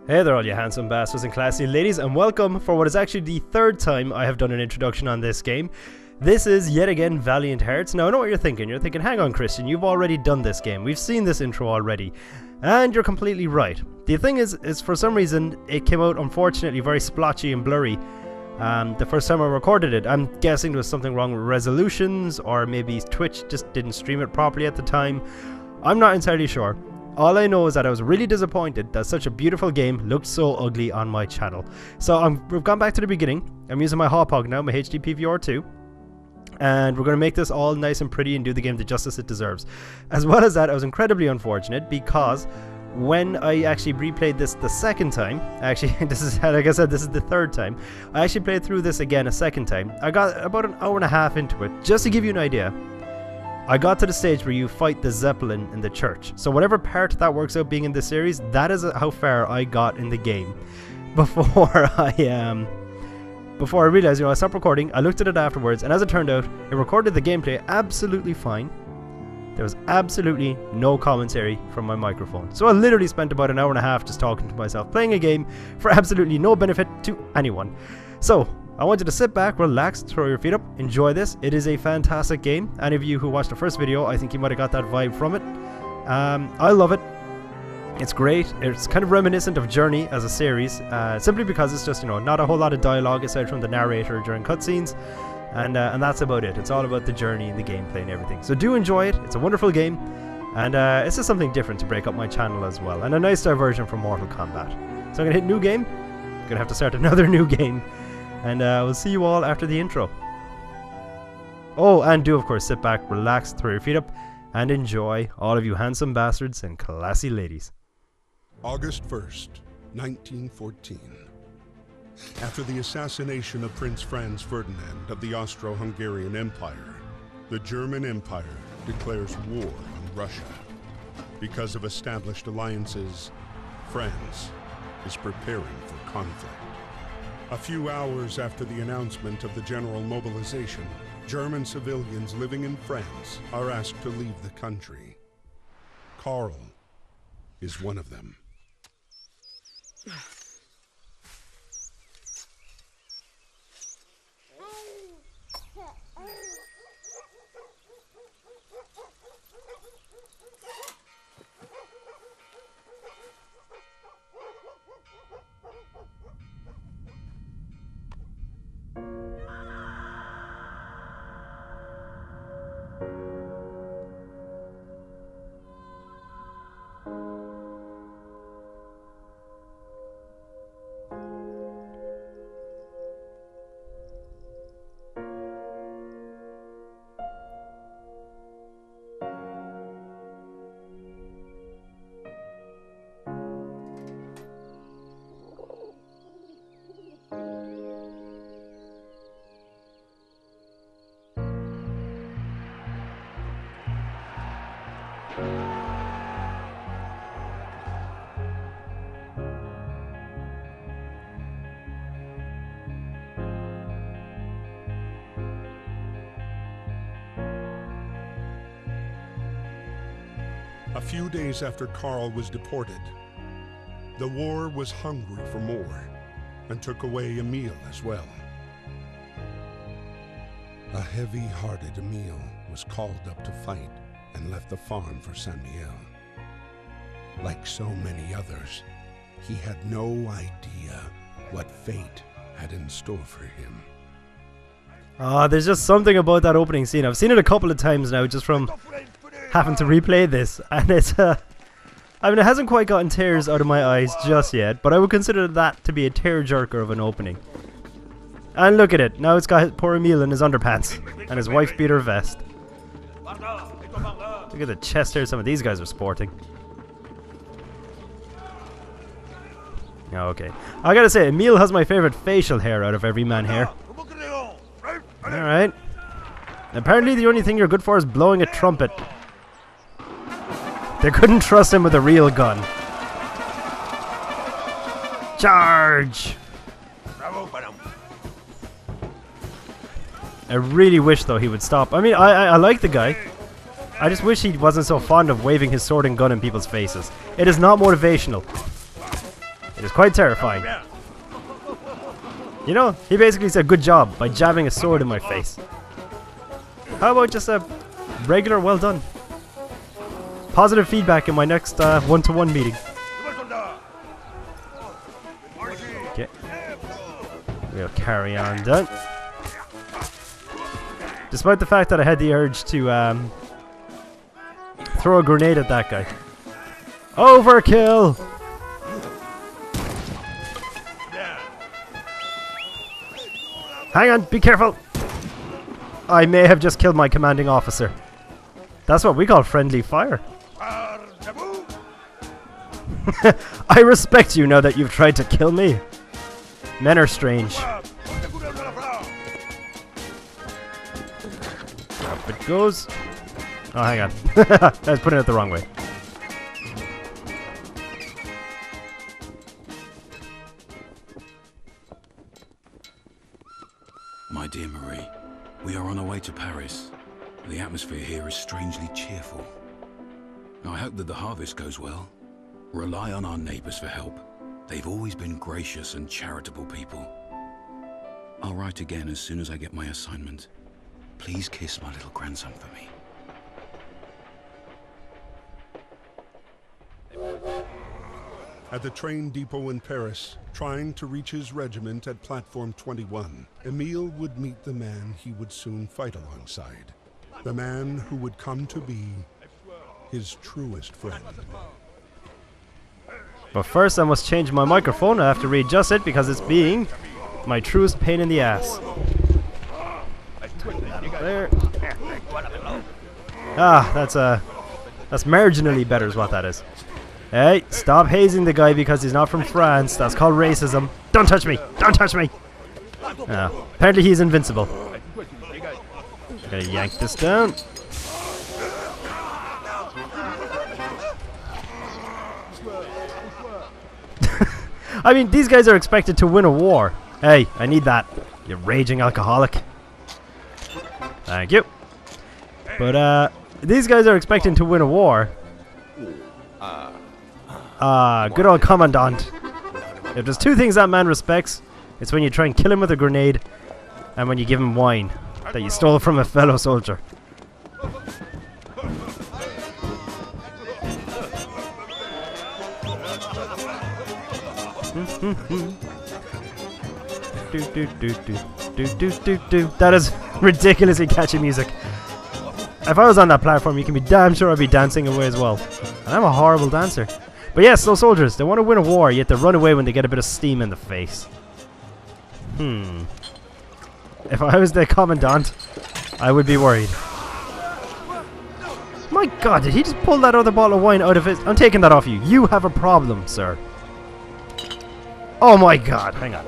Hey there all you handsome bastards and classy ladies, and welcome for what is actually the third time I have done an introduction on this game. This is yet again Valiant Hearts. Now I know what you're thinking. You're thinking, hang on Christian, you've already done this game. We've seen this intro already. And you're completely right. The thing is for some reason it came out unfortunately very splotchy and blurry the first time I recorded it. I'm guessing there was something wrong with resolutions, or maybe Twitch just didn't stream it properly at the time. I'm not entirely sure. All I know is that I was really disappointed that such a beautiful game looked so ugly on my channel. So we've gone back to the beginning. I'm using my Hauppauge now, my HD PVR2. And we're going to make this all nice and pretty and do the game the justice it deserves. As well as that, I was incredibly unfortunate because when I actually replayed this the second time, actually this is, like I said, this is the third time, I actually played through this again a second time. I got about an hour and a half into it. Just to give you an idea, I got to the stage where you fight the Zeppelin in the church. So whatever part that works out being in the series, that is how far I got in the game before I realized, I stopped recording. I looked at it afterwards, and as it turned out, it recorded the gameplay absolutely fine. There was absolutely no commentary from my microphone. So I literally spent about an hour and a half just talking to myself, playing a game for absolutely no benefit to anyone. So I want you to sit back, relax, throw your feet up, enjoy this. It is a fantastic game. Any of you who watched the first video, I think you might have got that vibe from it. I love it. It's great. It's kind of reminiscent of Journey as a series, simply because it's just, not a whole lot of dialogue aside from the narrator during cutscenes, and that's about it. It's all about the journey and the gameplay and everything. So do enjoy it. It's a wonderful game, and it's just something different to break up my channel as well, and a nice diversion from Mortal Kombat. So I'm gonna hit new game. Gonna have to start another new game. And we'll see you all after the intro. Oh, and do of course sit back, relax, throw your feet up, and enjoy, all of you handsome bastards and classy ladies. August 1st, 1914. After the assassination of Prince Franz Ferdinand of the Austro-Hungarian Empire, the German Empire declares war on Russia. Because of established alliances, France is preparing for conflict. A few hours after the announcement of the general mobilization, German civilians living in France are asked to leave the country. Karl is one of them. A few days after Karl was deported, the war was hungry for more and took away Emile as well. A heavy-hearted Emile was called up to fight and left the farm for Saint Mihiel. Like so many others, he had no idea what fate had in store for him. There's just something about that opening scene. I've seen it a couple of times now just from having to replay this, and it's it hasn't quite gotten tears out of my eyes just yet, but I would consider that to be a tearjerker of an opening. And look at it, now it's got poor Emile in his underpants and his wife beater vest. Look at the chest hair some of these guys are sporting. Okay, I gotta say, Emile has my favorite facial hair out of every man here. Alright. Apparently the only thing you're good for is blowing a trumpet. They couldn't trust him with a real gun. Charge! I really wish though he would stop. I mean, I like the guy. I just wish he wasn't so fond of waving his sword and gun in people's faces. It is not motivational. It is quite terrifying. You know, he basically said good job by jabbing a sword in my face. How about just a regular well done? Positive feedback in my next one-to-one meeting. Okay. We'll carry on then. Despite the fact that I had the urge to throw a grenade at that guy. Overkill! Hang on, be careful! I may have just killed my commanding officer. That's what we call friendly fire. I respect you now that you've tried to kill me. Men are strange. Up it goes. Oh, hang on. I was putting it the wrong way. My dear Marie, we are on our way to Paris. The atmosphere here is strangely cheerful. I hope that the harvest goes well. Rely on our neighbors for help. They've always been gracious and charitable people. I'll write again as soon as I get my assignment. Please kiss my little grandson for me. At the train depot in Paris, trying to reach his regiment at Platform 21, Emile would meet the man he would soon fight alongside. The man who would come to be his truest friend. But first I must change my microphone. I have to readjust it because it's being my truest pain in the ass. There. Ah, that's marginally better is what that is. Hey, stop hazing the guy because he's not from France. That's called racism. Don't touch me! Don't touch me! Apparently he's invincible. Gotta yank this down. I mean, these guys are expected to win a war. Hey, I need that. You raging alcoholic. Thank you. But, these guys are expecting to win a war. Good old Commandant. If there's two things that man respects, it's when you try and kill him with a grenade, and when you give him wine that you stole from a fellow soldier. That is ridiculously catchy music. If I was on that platform, you can be damn sure I'd be dancing away as well. And I'm a horrible dancer. But yes, those soldiers, they want to win a war, yet they run away when they get a bit of steam in the face. If I was the Commandant, I would be worried. My god, did he just pull that other bottle of wine out of his... I'm taking that off you. You have a problem, sir. Oh my god, hang on.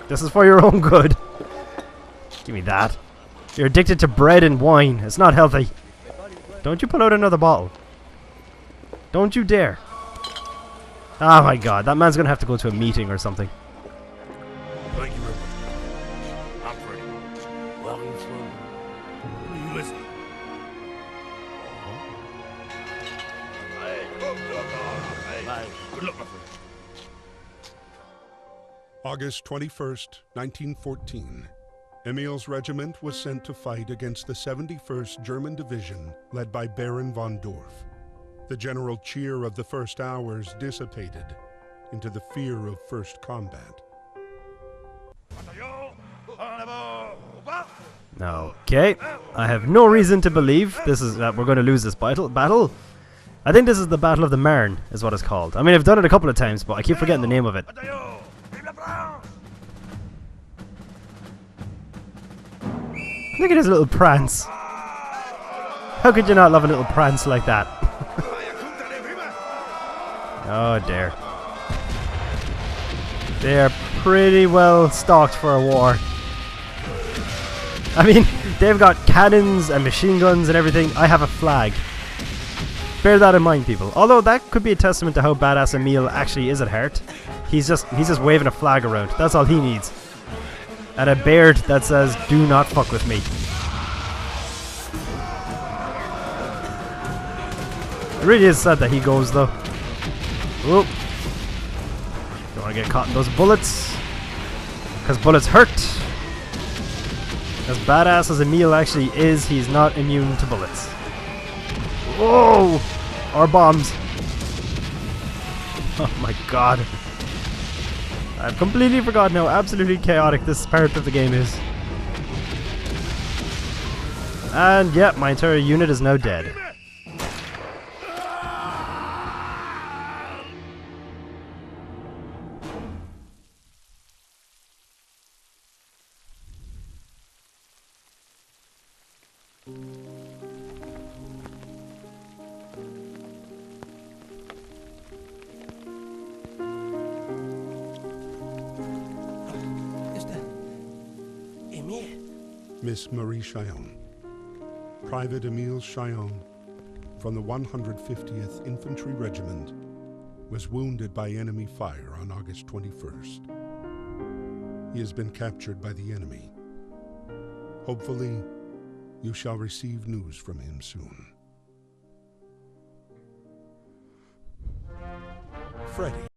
This is for your own good. Give me that. You're addicted to bread and wine. It's not healthy. Don't you pull out another bottle. Don't you dare. Oh my god, that man's gonna have to go to a meeting or something. Thank you very much. I'm Freddie. Walking slowly. Who are you listening? Hey, good luck, my friend. August 21st, 1914. Emile's regiment was sent to fight against the 71st German Division, led by Baron von Dorf. The general cheer of the first hours dissipated into the fear of first combat. Okay, I have no reason to believe this is that we're going to lose this battle. I think this is the Battle of the Marne, is what it's called. I mean, I've done it a couple of times, but I keep forgetting the name of it. Look at his little prance. How could you not love a little prance like that? Oh dear. They're pretty well stocked for a war. I mean, they've got cannons and machine guns and everything. I have a flag. Bear that in mind, people. Although that could be a testament to how badass Emile actually is at heart. He's just waving a flag around. That's all he needs. And a beard that says, "Do not fuck with me." It really is sad that he goes though. Whoop. want to get caught in those bullets. Because bullets hurt. As badass as Emile actually is, he's not immune to bullets. Whoa! Or bombs. Oh my god. I've completely forgotten how absolutely chaotic this part of the game is. And yeah, my entire unit is now dead. Miss Marie Chillon. Private Emile Chillon, from the 150th Infantry Regiment, was wounded by enemy fire on August 21st. He has been captured by the enemy. Hopefully, you shall receive news from him soon. Freddie.